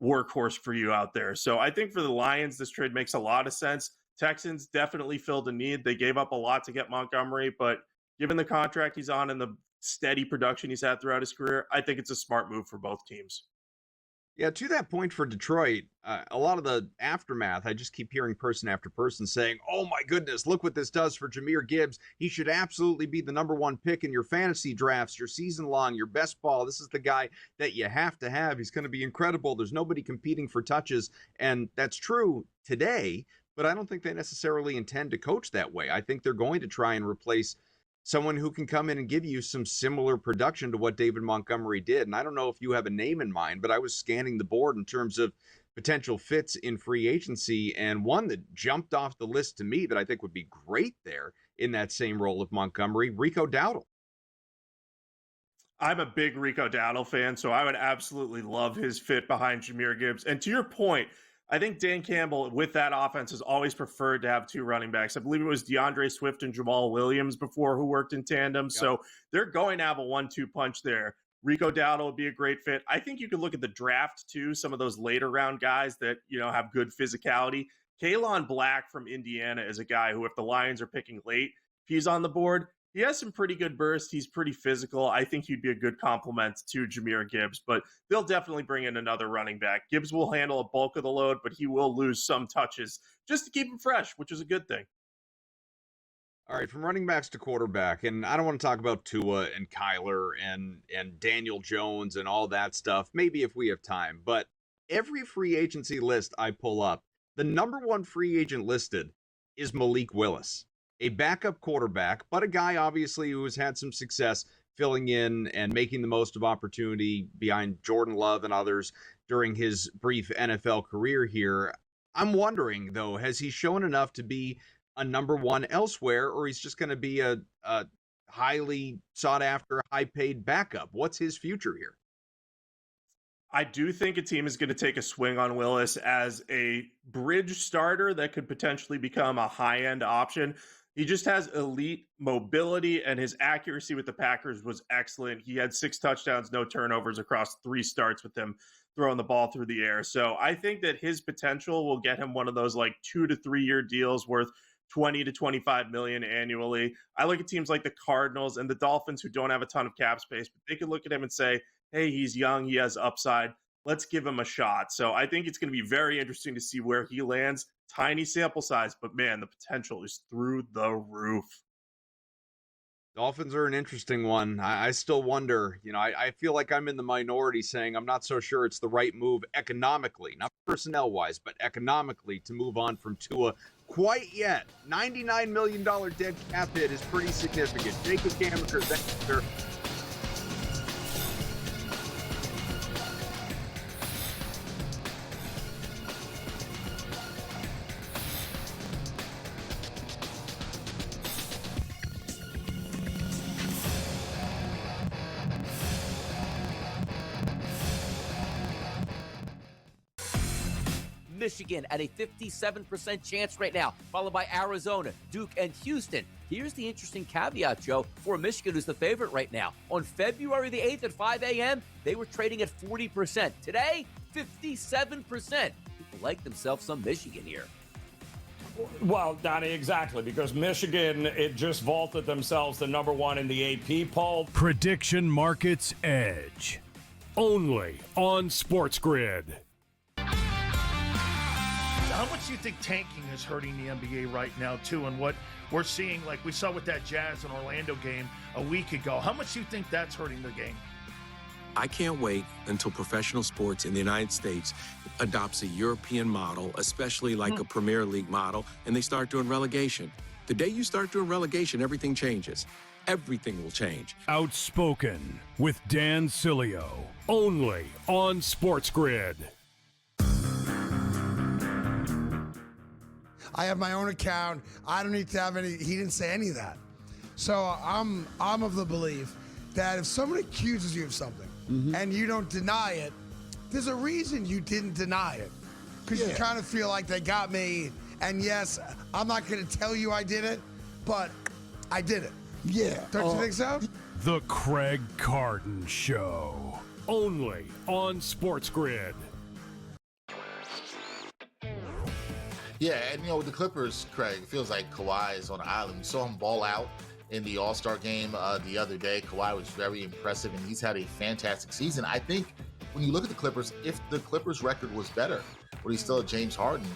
workhorse for you out there. So I think for the Lions, this trade makes a lot of sense. Texans definitely filled a need. They gave up a lot to get Montgomery, but given the contract he's on and the steady production he's had throughout his career, I think it's a smart move for both teams. Yeah, to that point for Detroit, a lot of the aftermath, I just keep hearing person after person saying, oh my goodness, look what this does for Jahmyr Gibbs. He should absolutely be the number 1 pick in your fantasy drafts, your season long, your best ball. This is the guy that you have to have. He's going to be incredible. There's nobody competing for touches. And that's true today, but I don't think they necessarily intend to coach that way. I think they're going to try and replace someone who can come in and give you some similar production to what David Montgomery did. And I don't know if you have a name in mind, but I was scanning the board in terms of potential fits in free agency, and one that jumped off the list to me that I think would be great there in that same role of Montgomery, Rico Dowdle. I'm a big Rico Dowdle fan, so I would absolutely love his fit behind Jahmyr Gibbs. And to your point, I think Dan Campbell, with that offense, has always preferred to have 2 running backs. I believe it was DeAndre Swift and Jamal Williams before who worked in tandem. Yep. So they're going to have a 1-2 punch there. Rico Dowdle would be a great fit. I think you could look at the draft, too, some of those later round guys that, have good physicality. Kalon Black from Indiana is a guy who, if the Lions are picking late, if he's on the board, He has some pretty good bursts. He's pretty physical. I think he'd be a good complement to Jahmyr Gibbs, but they'll definitely bring in another running back. Gibbs will handle a bulk of the load, but he will lose some touches just to keep him fresh, which is a good thing. All right, from running backs to quarterback, and I don't want to talk about Tua and Kyler and Daniel Jones and all that stuff, maybe if we have time, but every free agency list I pull up, the number one free agent listed is Malik Willis, a backup quarterback, but a guy obviously who has had some success filling in and making the most of opportunity behind Jordan Love and others during his brief NFL career here. I'm wondering, though, has he shown enough to be a number one elsewhere, or he's just going to be a highly sought after, high paid backup? What's his future here? I do think a team is going to take a swing on Willis as a bridge starter that could potentially become a high-end option. He just has elite mobility, and his accuracy with the Packers was excellent. He had 6 touchdowns, no turnovers across 3 starts with him throwing the ball through the air. So I think that his potential will get him one of those like 2 to 3 year deals worth 20 to 25 million annually. I look at teams like the Cardinals and the Dolphins who don't have a ton of cap space, but they could look at him and say, hey, he's young, he has upside. Let's give him a shot. So I think it's going to be very interesting to see where he lands. Tiny sample size, but man, the potential is through the roof. Dolphins are an interesting one. I still wonder, I feel like I'm in the minority saying I'm not so sure it's the right move economically, not personnel-wise, but economically to move on from Tua quite yet. $99 million dead cap hit is pretty significant. Jacob Kamaker, thank you, sir. Michigan at a 57% chance right now, followed by Arizona, Duke, and Houston. Here's the interesting caveat, Joe, for Michigan, who's the favorite right now. On February the 8th at 5 a.m., they were trading at 40%. Today, 57%. People like themselves some Michigan here. Well, Donnie, exactly, because Michigan, it just vaulted themselves to number 1 in the AP poll. Prediction Markets Edge. Only on SportsGrid. How much do you think tanking is hurting the NBA right now, too? And what we're seeing, like we saw with that Jazz and Orlando game a week ago, how much do you think that's hurting the game? I can't wait until professional sports in the United States adopts a European model, especially like a Premier League model, and they start doing relegation. The day you start doing relegation, everything changes. Everything will change. Outspoken with Dan Cilio. Only on SportsGrid. I have my own account. I don't need to have any. He didn't say any of that. So I'm of the belief that if someone accuses you of something and you don't deny it, there's a reason you didn't deny it. Because you kind of feel like they got me. And yes, I'm not going to tell you I did it, but I did it. Yeah. Don't you think so? The Craig Carton Show. Only on SportsGrid. Yeah, and with the Clippers, Craig, it feels like Kawhi is on an island. We saw him ball out in the All-Star game the other day. Kawhi was very impressive, and he's had a fantastic season. I think when you look at the Clippers, if the Clippers record was better, but he's still a James Harden,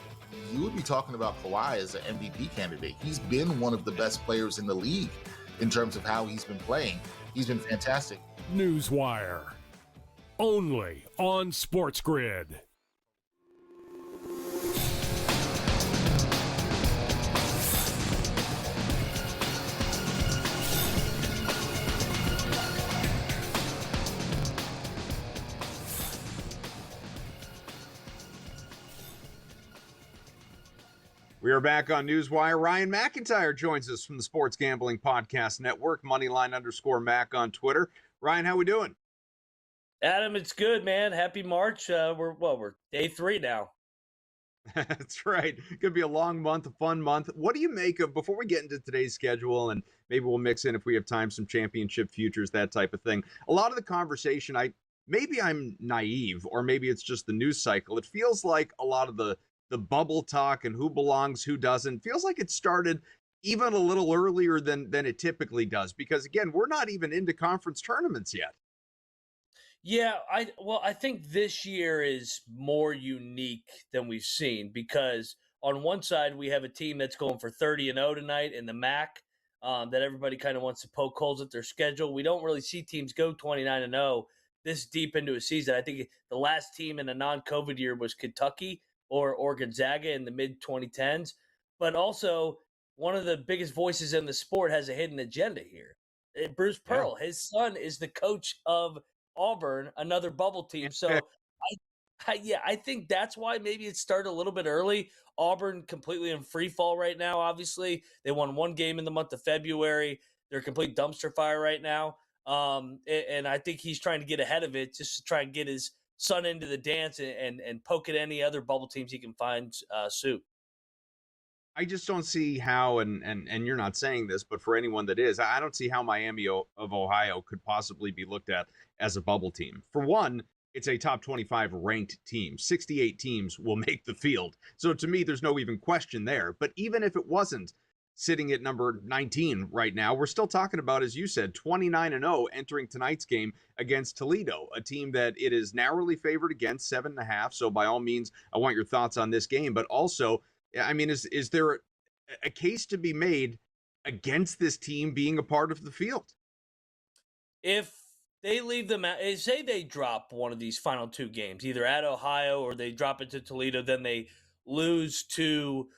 you would be talking about Kawhi as an MVP candidate. He's been one of the best players in the league in terms of how he's been playing. He's been fantastic. NewsWire. Only on SportsGrid. We are back on NewsWire. Ryan McIntyre joins us from the Sports Gambling Podcast Network, Moneyline_Mac on Twitter. Ryan, how we doing? Adam, it's good, man. Happy March. We're day 3 now. That's right. Could be a long month, a fun month. What do you make of, before we get into today's schedule, and maybe we'll mix in, if we have time, some championship futures, that type of thing. A lot of the conversation, maybe I'm naive, or maybe it's just the news cycle. It feels like a lot of the bubble talk and who belongs, who doesn't, feels like it started even a little earlier than it typically does, because again, we're not even into conference tournaments yet. Yeah, I think this year is more unique than we've seen because on one side we have a team that's going for 30-0 tonight in the MAC, that everybody kind of wants to poke holes at their schedule. We don't really see teams go 29-0 this deep into a season. I think the last team in a non-COVID year was Kentucky or Gonzaga in the mid 2010s. But also, one of the biggest voices in the sport has a hidden agenda here. Bruce Yeah. Pearl, his son, is the coach of Auburn, another bubble team. So, I think that's why maybe it started a little bit early. Auburn completely in free fall right now. Obviously, they won one game in the month of February. They're a complete dumpster fire right now. And I think he's trying to get ahead of it, just to try and get his son into the dance and poke at any other bubble teams he can find suit. I just don't see how, and you're not saying this, but for anyone that is, I don't see how Miami of Ohio could possibly be looked at as a bubble team. For one, it's a top 25 ranked team. 68 teams will make the field. So to me, there's no even question there. But even if it wasn't sitting at number 19 right now, we're still talking about, as you said, 29-0 entering tonight's game against Toledo, a team that it is narrowly favored against, 7.5. So by all means, I want your thoughts on this game, but also, I mean, is there a case to be made against this team being a part of the field? If they leave them out, say they drop one of these final two games, either at Ohio or they drop it to Toledo, then they lose to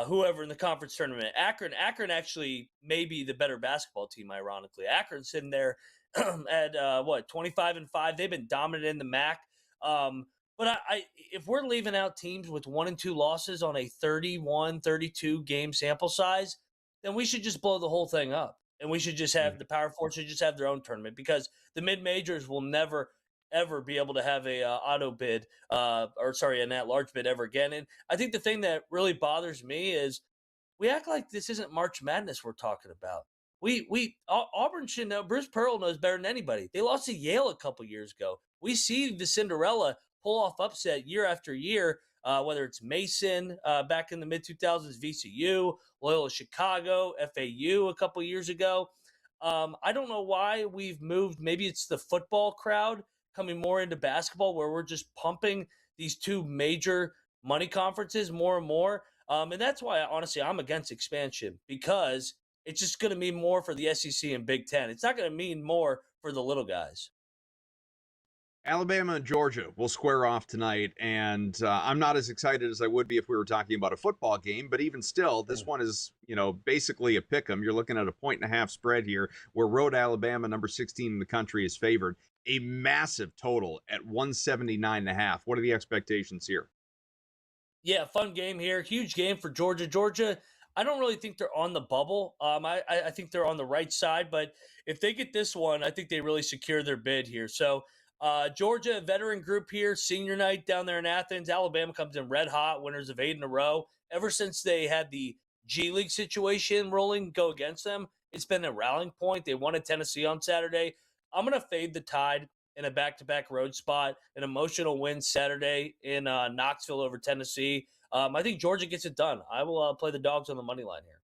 whoever in the conference tournament. Akron actually may be the better basketball team, ironically. Akron's sitting there at 25-5. They've been dominant in the MAC. But if we're leaving out teams with 1 and 2 losses on a 31, 32 game sample size, then we should just blow the whole thing up. And we should just have the Power Four should just have their own tournament, because the mid majors will never ever be able to have a auto bid an at-large bid ever again. And I think the thing that really bothers me is we act like this isn't March Madness we're talking about. Auburn should know. Bruce Pearl knows better than anybody. They lost to Yale a couple years ago. We see the Cinderella pull off upset year after year, whether it's Mason back in the mid-2000s, VCU, Loyola Chicago, FAU a couple years ago. I don't know why we've moved. Maybe it's the football crowd coming more into basketball, where we're just pumping these two major money conferences more and more. And that's why, honestly, I'm against expansion, because it's just going to mean more for the SEC and Big Ten. It's not going to mean more for the little guys. Alabama and Georgia will square off tonight, and I'm not as excited as I would be if we were talking about a football game, but even still, this one is, basically a pick 'em. You're looking at a 1.5 spread here, where road Alabama, number 16 in the country, is favored. A massive total at 179.5. What are the expectations here? Yeah, fun game here. Huge game for Georgia. Georgia, I don't really think they're on the bubble. I think they're on the right side, but if they get this one, I think they really secure their bid here. So Georgia, veteran group here, senior night down there in Athens. Alabama comes in red hot, winners of 8 in a row. Ever since they had the G League situation rolling go against them, it's been a rallying point. They won at Tennessee on Saturday. I'm going to fade the Tide in a back-to-back road spot, an emotional win Saturday in Knoxville over Tennessee. I think Georgia gets it done. I will play the dogs on the money line here.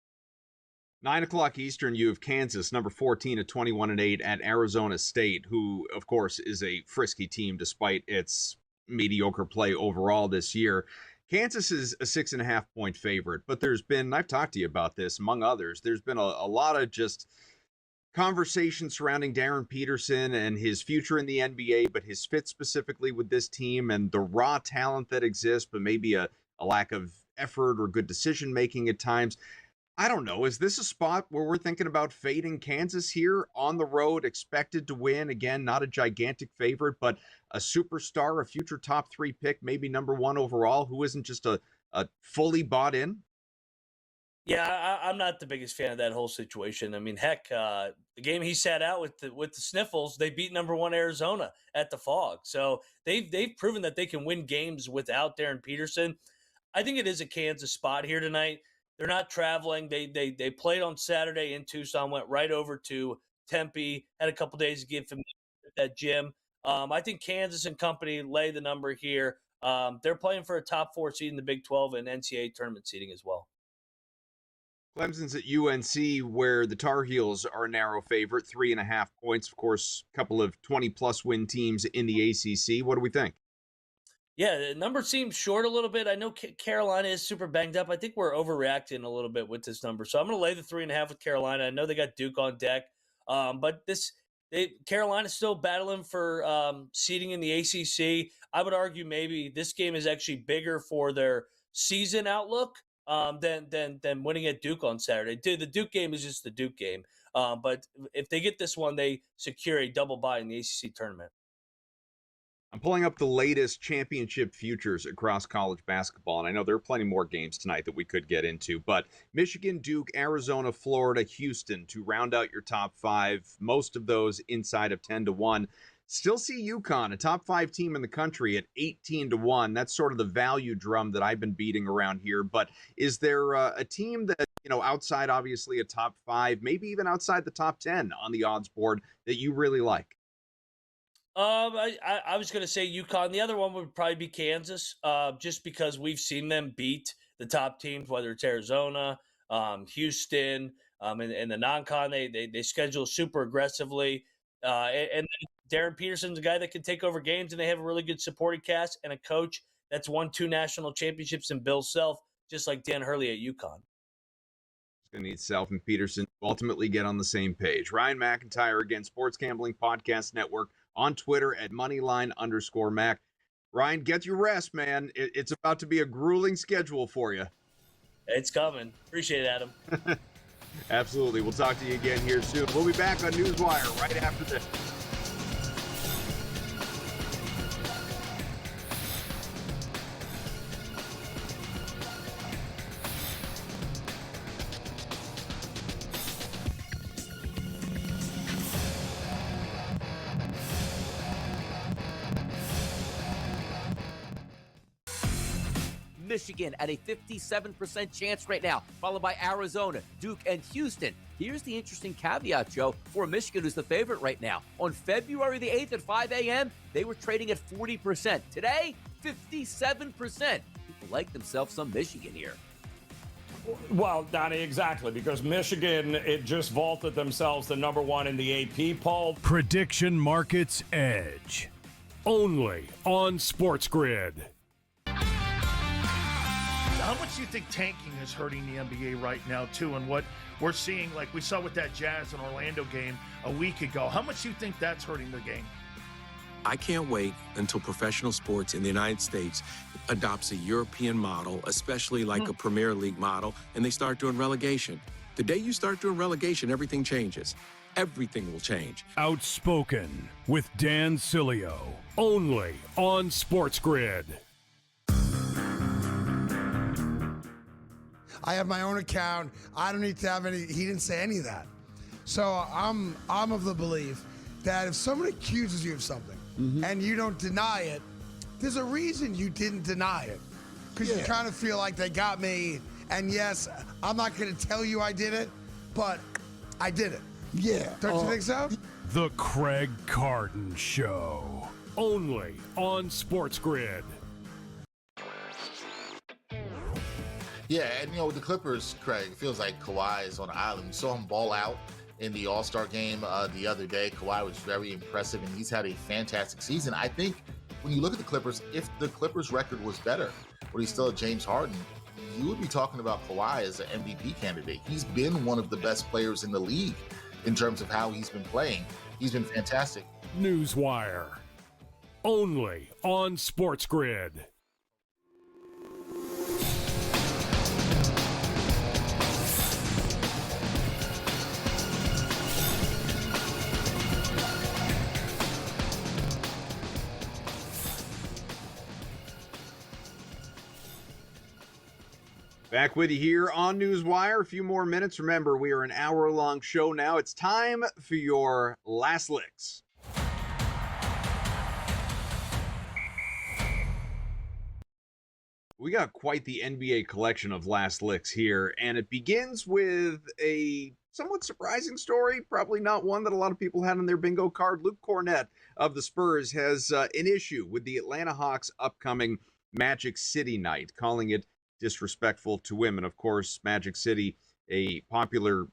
9 o'clock Eastern, you have Kansas, number 14 at 21-8 at Arizona State, who, of course, is a frisky team despite its mediocre play overall this year. Kansas is a 6.5-point favorite, but there's been, I've talked to you about this, among others, there's been a lot of just conversation surrounding Darren Peterson and his future in the NBA, but his fit specifically with this team and the raw talent that exists, but maybe a lack of effort or good decision-making at times. I don't know. Is this a spot where we're thinking about fading Kansas here on the road, expected to win? Again, not a gigantic favorite, but a superstar, a future top 3 pick, maybe number 1 overall, who isn't just a fully bought in? Yeah, I'm not the biggest fan of that whole situation. I mean, heck, the game he sat out with the Sniffles, they beat number 1 Arizona at the Fog. So they've proven that they can win games without Darren Peterson. I think it is a Kansas spot here tonight. They're not traveling. They played on Saturday in Tucson, went right over to Tempe, had a couple days to get familiar with that gym. I think Kansas and company lay the number here. They're playing for a top 4 seed in the Big 12 and NCAA tournament seeding as well. Clemson's at UNC, where the Tar Heels are a narrow favorite, 3.5 points. Of course, a couple of 20-plus win teams in the ACC. What do we think? Yeah, the number seems short a little bit. I know Carolina is super banged up. I think we're overreacting a little bit with this number. So I'm going to lay the 3.5 with Carolina. I know they got Duke on deck, but Carolina's still battling for seeding in the ACC. I would argue maybe this game is actually bigger for their season outlook than winning at Duke on Saturday. The Duke game is just the Duke game. But if they get this one, they secure a double bye in the ACC tournament. I'm pulling up the latest championship futures across college basketball, and I know there are plenty more games tonight that we could get into, but Michigan, Duke, Arizona, Florida, Houston to round out your top five, most of those inside of 10-1. Still see UConn, a top five team in the country, at 18-1. That's sort of the value drum that I've been beating around here, but is there a team that, outside obviously a top five, maybe even outside the top 10 on the odds board that you really like? I was going to say UConn. The other one would probably be Kansas, just because we've seen them beat the top teams, whether it's Arizona, Houston, and the non-con. They schedule super aggressively. And Darren Peterson's a guy that can take over games, and they have a really good supporting cast and a coach that's won 2 national championships in Bill Self, just like Dan Hurley at UConn. Going to need Self and Peterson to ultimately get on the same page. Ryan McIntyre, again, Sports Gambling Podcast Network, on Twitter at Moneyline_Mac. Ryan, get your rest, man. It's about to be a grueling schedule for you. It's coming. Appreciate it, Adam. Absolutely. We'll talk to you again here soon. We'll be back on NewsWire right after this. Michigan at a 57% chance right now, followed by Arizona, Duke, and Houston. Here's the interesting caveat, Joe, for Michigan, who's the favorite right now. On February the 8th at 5 a.m., they were trading at 40%. Today, 57%. People like themselves some Michigan here. Well, Donnie, exactly, because Michigan, it just vaulted themselves to number 1 in the AP poll. Prediction Markets Edge. Only on SportsGrid. How much do you think tanking is hurting the NBA right now, too? And what we're seeing, like we saw with that Jazz and Orlando game a week ago, how much do you think that's hurting the game? I can't wait until professional sports in the United States adopts a European model, especially like a Premier League model, and they start doing relegation. The day you start doing relegation, everything changes. Everything will change. Outspoken with Dan Cilio. Only on SportsGrid. I have my own account. I don't need to have any. He didn't say any of that. So I'm of the belief that if someone accuses you of something and you don't deny it, there's a reason you didn't deny it. Because you kind of feel like they got me. And yes, I'm not going to tell you I did it, but I did it. Yeah. Don't you think so? The Craig Carton Show. Only on SportsGrid. Yeah, and the Clippers, Craig, it feels like Kawhi is on an island. We saw him ball out in the All-Star game the other day. Kawhi was very impressive, and he's had a fantastic season. I think when you look at the Clippers, if the Clippers' record was better, but he's still at James Harden, you would be talking about Kawhi as an MVP candidate. He's been one of the best players in the league in terms of how he's been playing. He's been fantastic. NewsWire. Only on SportsGrid. Back with you here on NewsWire. A few more minutes. Remember, we are an hour-long show now. It's time for your last licks. We got quite the NBA collection of last licks here, and it begins with a somewhat surprising story, probably not one that a lot of people had on their bingo card. Luke Cornett of the Spurs has an issue with the Atlanta Hawks' upcoming Magic City night, calling it disrespectful to women. Of course, Magic City a popular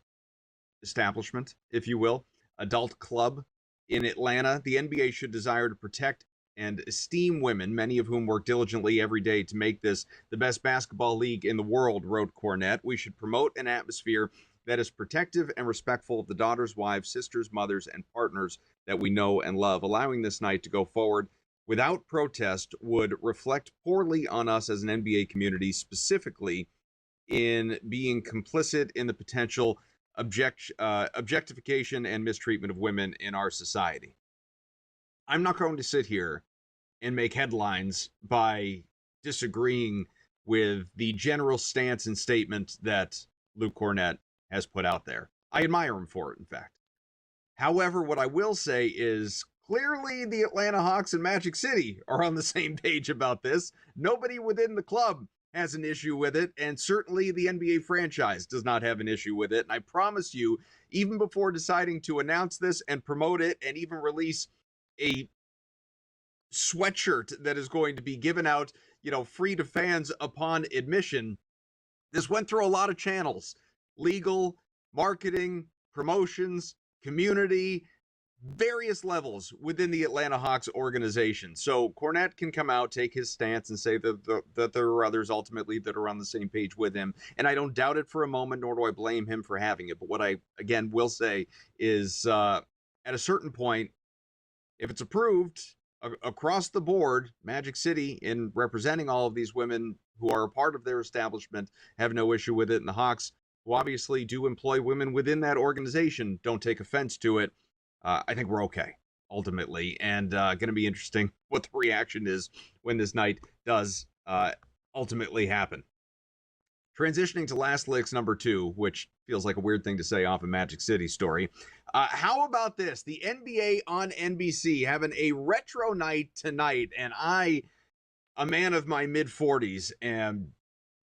establishment, if you will, adult club in Atlanta. The NBA should desire to protect and esteem women, many of whom work diligently every day to make this the best basketball league in the world, wrote Cornette. We should promote an atmosphere that is protective and respectful of the daughters, wives, sisters, mothers, and partners that we know and love. Allowing this night to go forward without protest would reflect poorly on us as an NBA community, specifically in being complicit in the potential objectification and mistreatment of women in our society. I'm not going to sit here and make headlines by disagreeing with the general stance and statement that Luke Cornette has put out there. I admire him for it, in fact. However, what I will say is clearly the Atlanta Hawks and Magic City are on the same page about this. Nobody within the club has an issue with it, and certainly the NBA franchise does not have an issue with it. And I promise you, even before deciding to announce this and promote it and even release a sweatshirt that is going to be given out, free to fans upon admission, this went through a lot of channels: legal, marketing, promotions, community, various levels within the Atlanta Hawks organization. So Cornette can come out, take his stance, and say that there are others ultimately that are on the same page with him. And I don't doubt it for a moment, nor do I blame him for having it. But what I, again, will say is at a certain point, if it's approved across the board, Magic City, in representing all of these women who are a part of their establishment, have no issue with it. And the Hawks, who obviously do employ women within that organization, don't take offense to it. I think we're okay, ultimately, and going to be interesting what the reaction is when this night does ultimately happen. Transitioning to Last Licks number 2, which feels like a weird thing to say off a Magic City story. How about this? The NBA on NBC having a retro night tonight, and I, a man of my mid-40s, am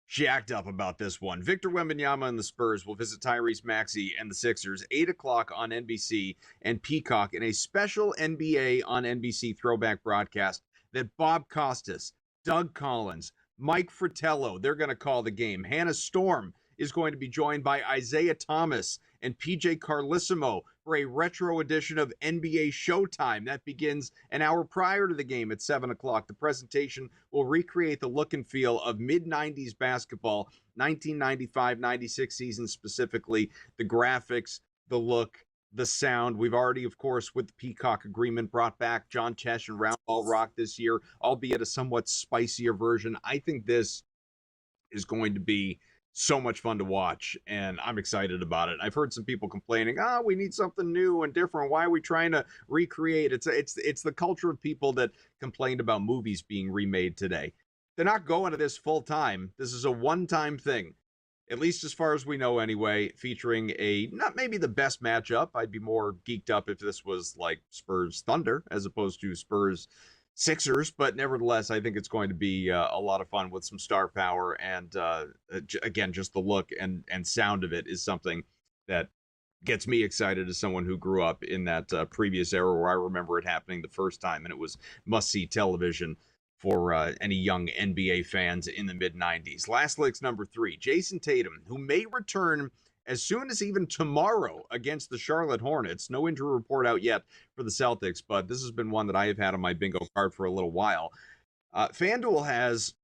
jacked up about this one. Victor Wembanyama and the Spurs will visit Tyrese Maxey and the Sixers, 8 o'clock on NBC and Peacock, in a special NBA on NBC throwback broadcast that Bob Costas, Doug Collins, Mike Fratello, they're going to call the game. Hannah Storm is going to be joined by Isaiah Thomas and PJ Carlissimo for a retro edition of NBA Showtime. That begins an hour prior to the game at 7 o'clock. The presentation will recreate the look and feel of mid-90s basketball, 1995-96 season specifically, the graphics, the look, the sound. We've already, of course, with the Peacock agreement, brought back John Tesh and Round Ball Rock this year, albeit a somewhat spicier version. I think this is going to be so much fun to watch, and I'm excited about it. I've heard some people complaining, we need something new and different. Why are we trying to recreate? It's the culture of people that complained about movies being remade today. They're not going to this full time. This is a one-time thing, at least as far as we know anyway, featuring not maybe the best matchup. I'd be more geeked up if this was like Spurs Thunder as opposed to Spurs Sixers, but nevertheless, I think it's going to be a lot of fun with some star power, and again, just the look and sound of it is something that gets me excited as someone who grew up in that previous era where I remember it happening the first time, and it was must-see television for any young NBA fans in the mid-90s. Last Licks number 3, Jason Tatum, who may return as soon as even tomorrow against the Charlotte Hornets. No injury report out yet for the Celtics, but this has been one that I have had on my bingo card for a little while. FanDuel has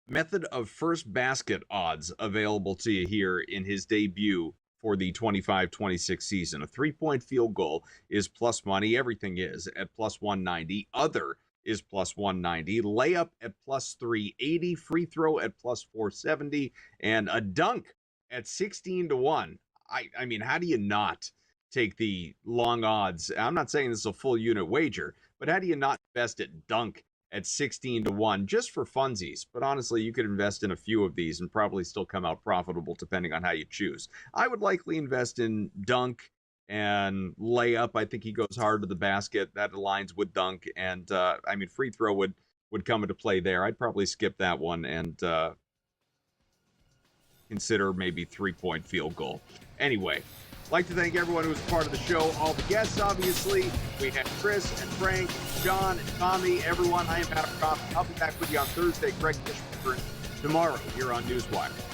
method of first basket odds available to you here in his debut for the 25-26 season. A 3-point field goal is plus money. Everything is at plus 190. Other is plus 190. Layup at plus 380. Free throw at plus 470. And a dunk at 16-1. I mean, how do you not take the long odds? I'm not saying this is a full unit wager, but how do you not invest at dunk at 16-1 just for funsies? But honestly, you could invest in a few of these and probably still come out profitable depending on how you choose. I would likely invest in dunk and layup. I think he goes hard to the basket. That aligns with dunk. And I mean, free throw would come into play there. I'd probably skip that one and consider maybe 3-point field goal. Anyway, I'd like to thank everyone who was part of the show, all the guests, obviously. We had Chris and Frank, and John and Tommy, everyone. I am Adam Kaufman. I'll be back with you on Thursday. Greg Fishburne tomorrow here on NewsWire.